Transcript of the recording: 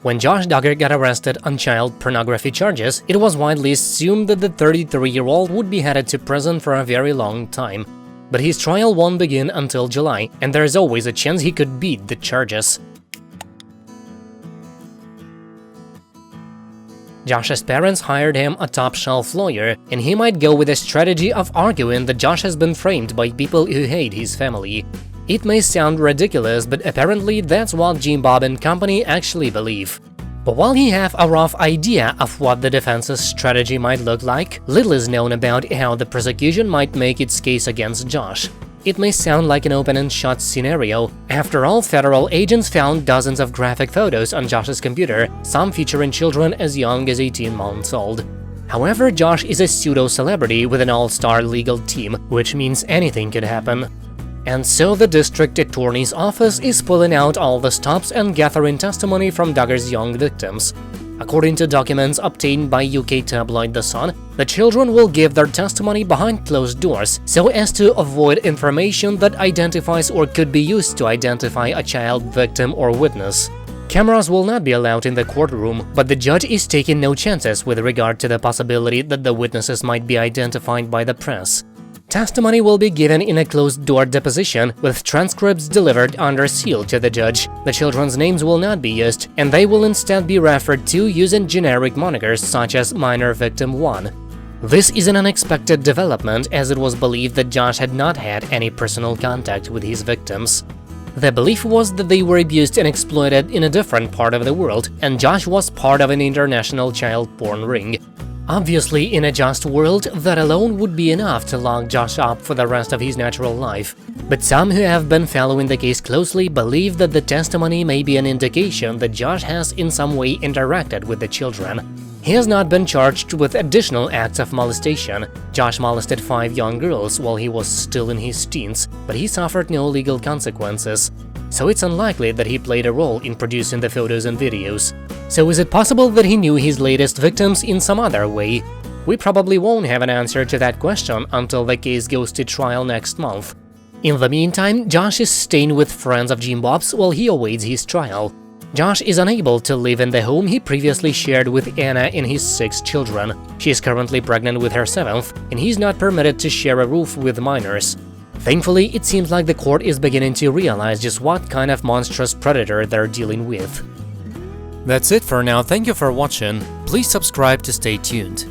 When Josh Duggar got arrested on child pornography charges, it was widely assumed that the 33-year-old would be headed to prison for a very long time. But his trial won't begin until July, and there is always a chance he could beat the charges. Josh's parents hired him a top-shelf lawyer, and he might go with a strategy of arguing that Josh has been framed by people who hate his family. It may sound ridiculous, but apparently that's what Jim Bob and company actually believe. But while he have a rough idea of what the defense's strategy might look like, little is known about how the prosecution might make its case against Josh. It may sound like an open-and-shut scenario. After all, federal agents found dozens of graphic photos on Josh's computer, some featuring children as young as 18 months old. However, Josh is a pseudo-celebrity with an all-star legal team, which means anything could happen. And so the district attorney's office is pulling out all the stops and gathering testimony from Duggar's young victims. According to documents obtained by UK tabloid The Sun, the children will give their testimony behind closed doors so as to avoid information that identifies or could be used to identify a child victim or witness. Cameras will not be allowed in the courtroom, but the judge is taking no chances with regard to the possibility that the witnesses might be identified by the press. Testimony will be given in a closed-door deposition, with transcripts delivered under seal to the judge. The children's names will not be used, and they will instead be referred to using generic monikers such as Minor Victim 1. This is an unexpected development, as it was believed that Josh had not had any personal contact with his victims. The belief was that they were abused and exploited in a different part of the world, and Josh was part of an international child porn ring. Obviously, in a just world, that alone would be enough to lock Josh up for the rest of his natural life. But some who have been following the case closely believe that the testimony may be an indication that Josh has in some way interacted with the children. He has not been charged with additional acts of molestation. Josh molested 5 young girls while he was still in his teens, but he suffered no legal consequences. So it's unlikely that he played a role in producing the photos and videos. So is it possible that he knew his latest victims in some other way? We probably won't have an answer to that question until the case goes to trial next month. In the meantime, Josh is staying with friends of Jim Bob's while he awaits his trial. Josh is unable to live in the home he previously shared with Anna and his 6 children. She is currently pregnant with her 7th, and he's not permitted to share a roof with minors. Thankfully, it seems like the court is beginning to realize just what kind of monstrous predator they're dealing with. That's it for now, thank you for watching, please subscribe to stay tuned.